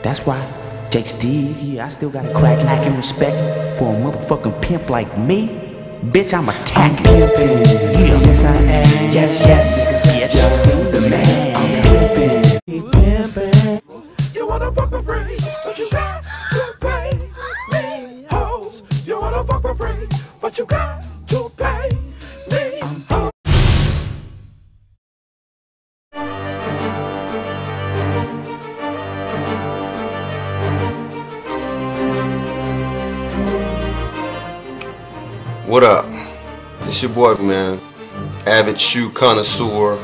That's why STEED here, I still got a crack lacking respect for a motherfucking pimp like me. Bitch, I'm attacking. Pimpin', yeah. Yes I am. Yes, yes, yes. Just the man. I'm pimpin', pimpin'. You wanna fuck for free, but you got to pay me. Hoes, you wanna fuck for free, but you got to pay me. Hoes. What up? It's your boy, man, avid shoe connoisseur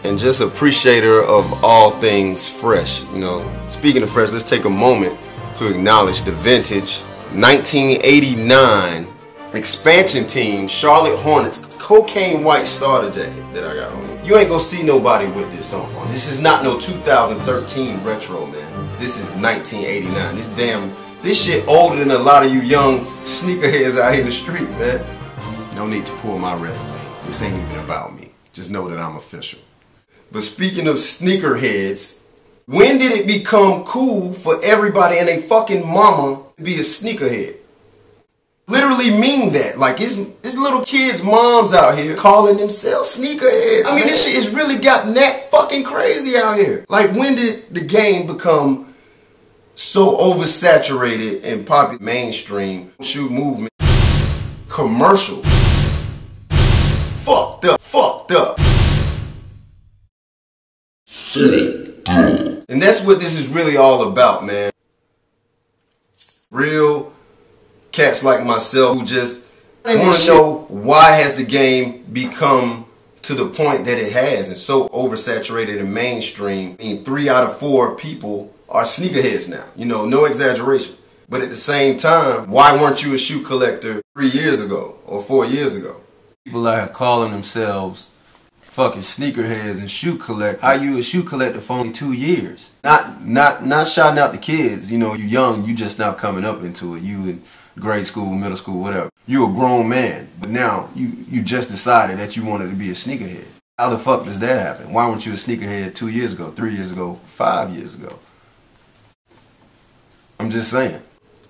and just appreciator of all things fresh. You know, speaking of fresh, let's take a moment to acknowledge the vintage 1989 expansion team Charlotte Hornets cocaine white starter jacket that I got on. You ain't gonna see nobody with this on. This is not no 2013 retro, man. This is 1989. This shit older than a lot of you young sneakerheads out here in the street, man. No need to pull my resume. This ain't even about me. Just know that I'm official. But speaking of sneakerheads, when did it become cool for everybody and their fucking mama to be a sneakerhead? Literally mean that. Like, it's little kids' moms out here calling themselves sneakerheads. I mean, this shit has really gotten that fucking crazy out here. Like, when did the game become so oversaturated and popular? Mainstream shoe movement, commercial, fucked up. And that's what this is really all about, man. Real cats like myself who just want to know, why has the game become to the point that it has and so oversaturated and mainstream? I mean, 3 out of 4 people are sneakerheads now. You know, no exaggeration. But at the same time, why weren't you a shoe collector 3 years ago or 4 years ago? People are calling themselves fucking sneakerheads and shoe collectors. How you a shoe collector for only 2 years? Not shouting out the kids. You know, you young, you just now coming up into it. You in grade school, middle school, whatever. You a grown man, but now you just decided that you wanted to be a sneakerhead. How the fuck does that happen? Why weren't you a sneakerhead 2 years ago, 3 years ago, 5 years ago? I'm just saying.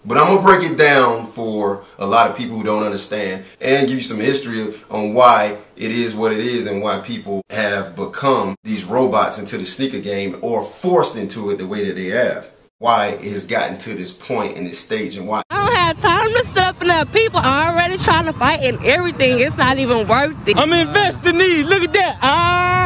But I'm going to break it down for a lot of people who don't understand and give you some history on why it is what it is and why people have become these robots into the sneaker game or forced into it the way that they have. Why it has gotten to this point in this stage and why. I don't have time to sit up and up. People are already trying to fight and everything. It's not even worth it. I'm investing these. Look at that.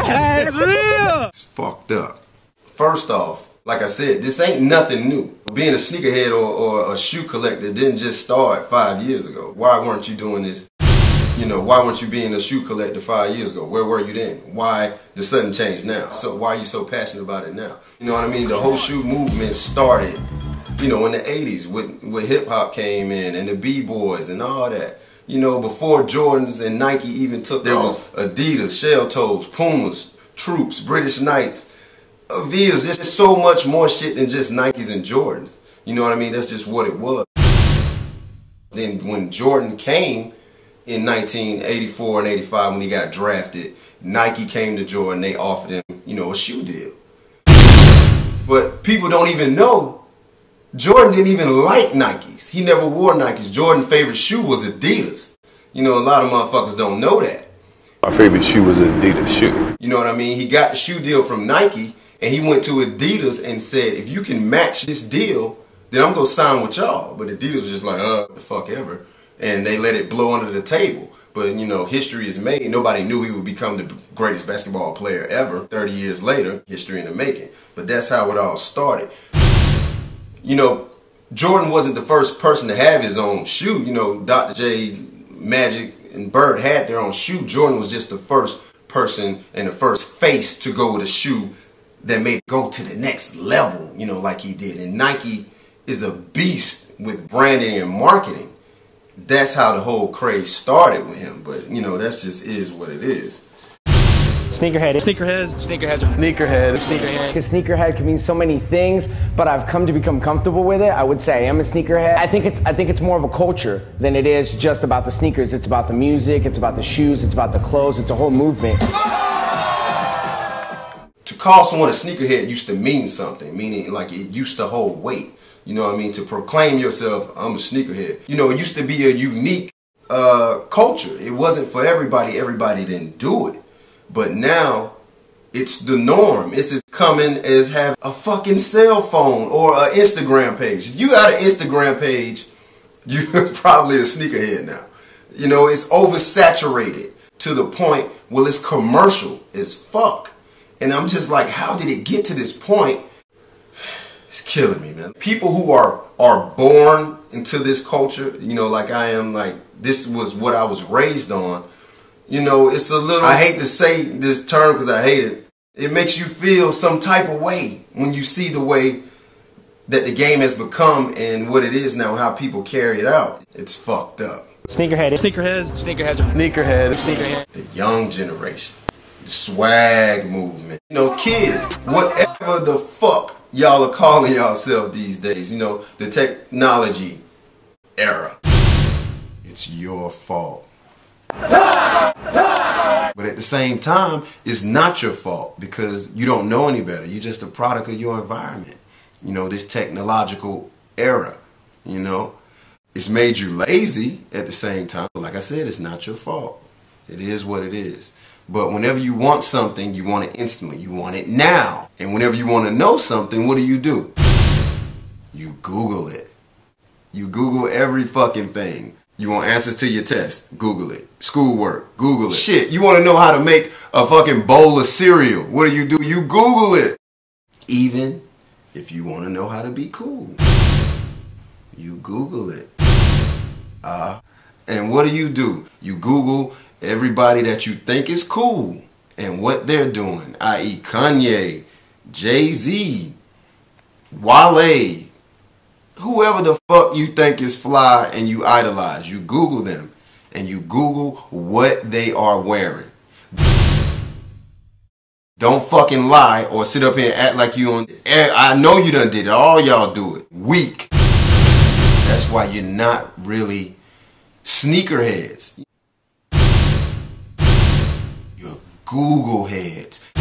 That's real. It's fucked up. First off, like I said, this ain't nothing new. Being a sneakerhead or a shoe collector didn't just start 5 years ago. Why weren't you doing this? You know, why weren't you being a shoe collector 5 years ago? Where were you then? Why the sudden change now? So why are you so passionate about it now? You know what I mean? The whole shoe movement started, you know, in the 80s when hip hop came in and the B-boys and all that. You know, before Jordans and Nike even took off, there was Adidas, Shell Toes, Pumas, Troops, British Knights, Avias. There's so much more shit than just Nikes and Jordans. You know what I mean? That's just what it was. Then when Jordan came in 1984 and 85 when he got drafted, Nike came to Jordan. They offered him, you know, a shoe deal. But people don't even know Jordan didn't even like Nikes. He never wore Nikes. Jordan's favorite shoe was Adidas. You know, a lot of motherfuckers don't know that. My favorite shoe was an Adidas shoe. You know what I mean? He got the shoe deal from Nike and he went to Adidas and said, if you can match this deal, then I'm going to sign with y'all. But Adidas was just like, the fuck ever. And they let it blow under the table. But, you know, history is made. Nobody knew he would become the greatest basketball player ever. 30 years later, history in the making. But that's how it all started. You know, Jordan wasn't the first person to have his own shoe. You know, Dr. J, Magic, and Bird had their own shoe. Jordan was just the first person and the first face to go with a shoe that made it go to the next level, you know, like he did. And Nike is a beast with branding and marketing. That's how the whole craze started with him. But, you know, that's just is what it is. Sneakerhead. Sneakerheads. Sneakerhead. Sneakerhead. Because sneakerhead can mean so many things, but I've come to become comfortable with it. I would say I am a sneakerhead. I think it's more of a culture than it is just about the sneakers. It's about the music, it's about the shoes, it's about the clothes, it's a whole movement. To call someone a sneakerhead used to mean something, meaning like it used to hold weight. You know what I mean? To proclaim yourself, I'm a sneakerhead. You know, it used to be a unique culture. It wasn't for everybody. Everybody didn't do it. But now it's the norm. It's as common as having a fucking cell phone or an Instagram page. If you got an Instagram page, you're probably a sneakerhead now. You know, it's oversaturated to the point where it's commercial as fuck. And I'm just like, how did it get to this point? It's killing me, man. People who are born into this culture, you know, like I am, like this was what I was raised on. You know, it's a little, I hate to say this term because I hate it. It makes you feel some type of way when you see the way that the game has become and what it is now, how people carry it out. It's fucked up. Sneakerhead. Sneakerheads. Sneakerheads. Sneakerhead. Sneakerhead. The young generation. The swag movement. You know, kids, whatever the fuck y'all are calling yourself these days, you know, the technology era. It's your fault. But at the same time, it's not your fault because you don't know any better. You're just a product of your environment. You know, this technological era, you know. It's made you lazy at the same time. Like I said, it's not your fault. It is what it is. But whenever you want something, you want it instantly. You want it now. And whenever you want to know something, what do? You Google it. You Google every fucking thing. You want answers to your test? Google it. Schoolwork? Google it. Shit, you want to know how to make a fucking bowl of cereal? What do? You Google it. Even if you want to know how to be cool, you Google it. And what do? You Google everybody that you think is cool and what they're doing, i.e. Kanye, Jay-Z, Wale, whoever the fuck you think is fly and you idolize. You Google them and you Google what they are wearing. Don't fucking lie or sit up here and act like you on. I know you done did it. All y'all do it. Weak. That's why you're not really sneakerheads. You're Google heads.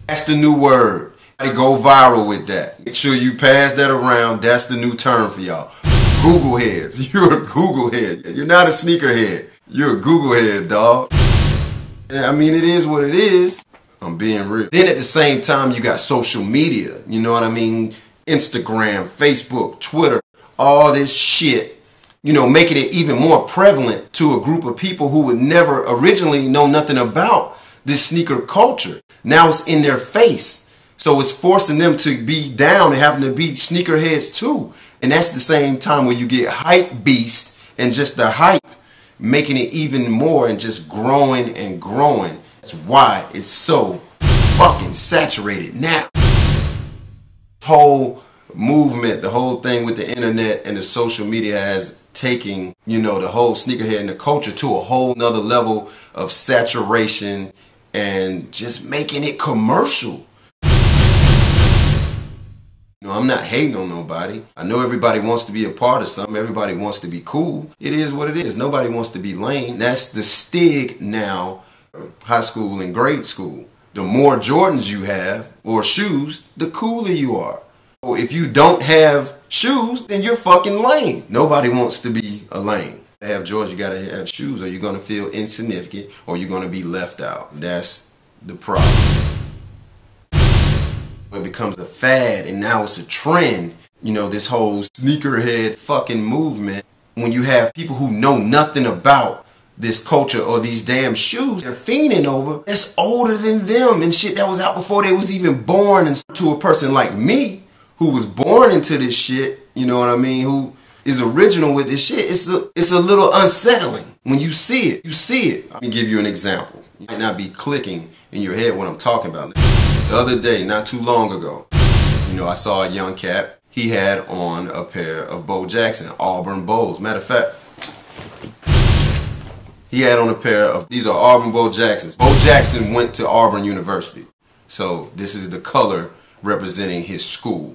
That's the new word. Gotta go viral with that. Make sure you pass that around. That's the new term for y'all. Google heads. You're a Google head. You're not a sneakerhead. You're a Google head, dog. I mean, it is what it is. I'm being real. Then at the same time, you got social media. You know what I mean? Instagram, Facebook, Twitter, all this shit. You know, making it even more prevalent to a group of people who would never originally know nothing about this sneaker culture. Now it's in their face. So it's forcing them to be down and having to be sneakerheads too. And that's the same time where you get hype beast and just the hype, making it even more and just growing and growing. That's why it's so fucking saturated now. Whole movement, the whole thing with the internet and the social media has taken, you know, the whole sneakerhead and the culture to a whole nother level of saturation and just making it commercial. You know, I'm not hating on nobody. I know everybody wants to be a part of something. Everybody wants to be cool. It is what it is. Nobody wants to be lame. That's the STEED now, high school and grade school. The more Jordans you have or shoes, the cooler you are. If you don't have shoes, then you're fucking lame. Nobody wants to be a lame. To have Jordans, you gotta have shoes or you're gonna feel insignificant or you're gonna be left out. That's the problem. It becomes a fad and now it's a trend. You know, this whole sneakerhead fucking movement. When you have people who know nothing about this culture or these damn shoes they're fiending over, that's older than them and shit that was out before they was even born. And to a person like me, who was born into this shit, you know what I mean, who is original with this shit, it's a little unsettling. When you see it, you see it. Let me give you an example. You might not be clicking in your head what I'm talking about. The other day, not too long ago, you know, I saw a young cat. He had on a pair of Bo Jackson, Auburn Bows. Matter of fact, he had on a pair of, these are Auburn Bo Jacksons. Bo Jackson went to Auburn University. So this is the color representing his school.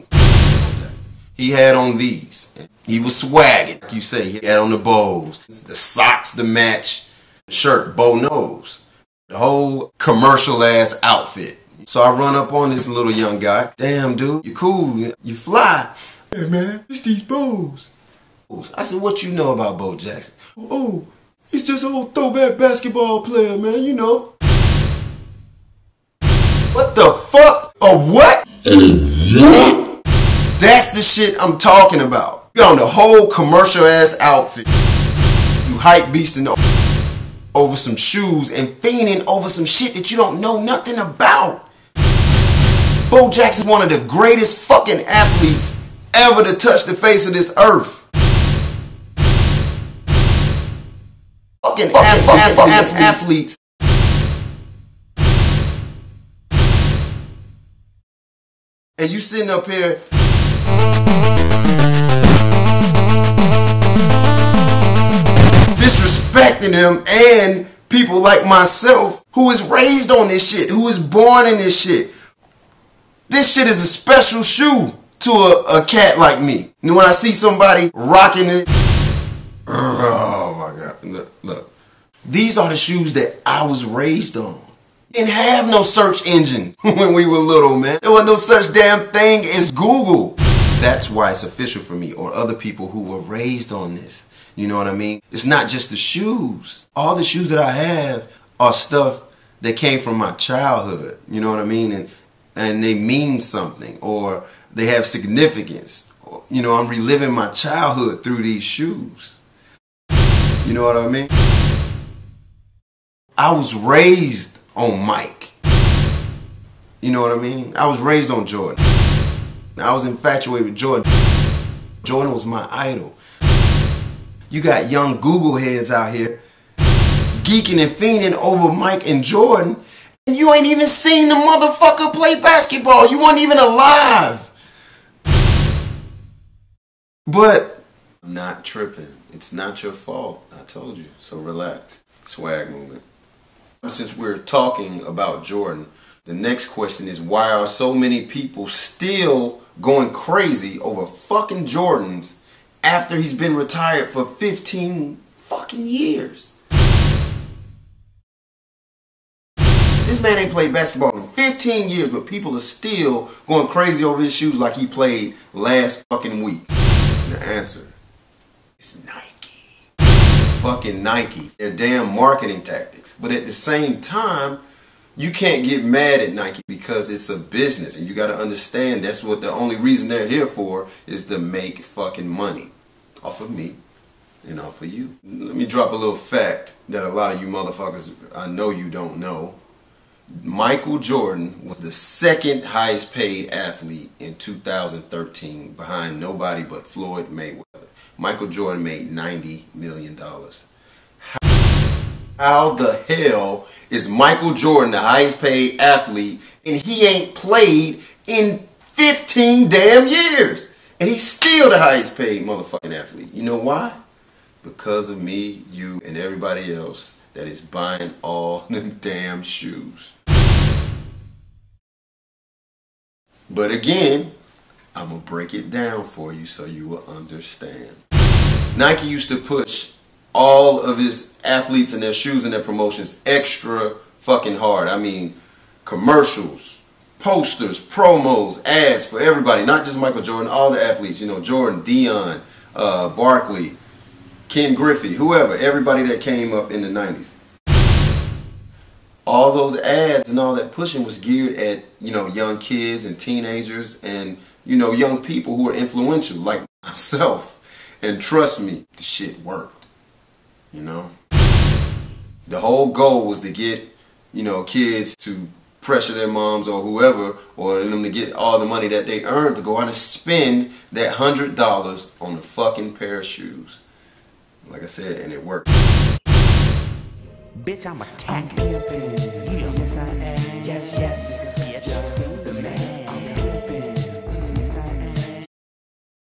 He had on these. He was swagging. Like you say, he had on the bows, the socks to match, shirt, bow nose. The whole commercial ass outfit. So I run up on this little young guy. Damn, dude, you cool, you fly. Hey, man, it's these Bo's. I said, what you know about Bo Jackson? Oh, he's just an old throwback basketball player, man, you know. What the fuck? A what? That's the shit I'm talking about. You on the whole commercial ass outfit. You hype beasting over some shoes and fiending over some shit that you don't know nothing about. Bo Jackson's one of the greatest fucking athletes ever to touch the face of this earth. Fucking athletes. And you sitting up here disrespecting him and people like myself who is raised on this shit, who is born in this shit. This shit is a special shoe to a cat like me. And when I see somebody rocking it, oh my God, look. These are the shoes that I was raised on. Didn't have no search engine when we were little, man. There was no such damn thing as Google. That's why it's official for me or other people who were raised on this. You know what I mean? It's not just the shoes. All the shoes that I have are stuff that came from my childhood. You know what I mean? And they mean something or they have significance. You know, I'm reliving my childhood through these shoes. You know what I mean? I was raised on Mike. You know what I mean? I was raised on Jordan. I was infatuated with Jordan. Jordan was my idol. You got young Google heads out here geeking and fiending over Mike and Jordan, and you ain't even seen the motherfucker play basketball. You weren't even alive. But I'm not tripping. It's not your fault. I told you. So relax. Swag movement. Since we're talking about Jordan, the next question is, why are so many people still going crazy over fucking Jordans after he's been retired for 15 fucking years? This man ain't played basketball in 15 years, but people are still going crazy over his shoes like he played last fucking week. And the answer is Nike. Fucking Nike. They're damn marketing tactics. But at the same time, you can't get mad at Nike because it's a business. And you got to understand that's what the only reason they're here for is to make fucking money. Off of me and off of you. Let me drop a little fact that a lot of you motherfuckers, I know you don't know. Michael Jordan was the second highest paid athlete in 2013 behind nobody but Floyd Mayweather. Michael Jordan made $90 million. How the hell is Michael Jordan the highest paid athlete and he ain't played in 15 damn years? And he's still the highest paid motherfucking athlete. You know why? Because of me, you, and everybody else that is buying all them damn shoes. But again, I'm going to break it down for you so you will understand. Nike used to push all of his athletes and their shoes and their promotions extra fucking hard. I mean, commercials, posters, promos, ads for everybody, not just Michael Jordan, all the athletes, you know, Jordan, Dion, Barkley, Ken Griffey, whoever, everybody that came up in the 90s. All those ads and all that pushing was geared at, you know, young kids and teenagers and, you know, young people who are influential like myself. And trust me, the shit worked, you know. The whole goal was to get, you know, kids to pressure their moms or whoever, or them to get all the money that they earned to go out and spend that $100 on a fucking pair of shoes. Like I said, and it worked. Bitch, I'm a tack pimpin'. Yes, I am. Yes, yes.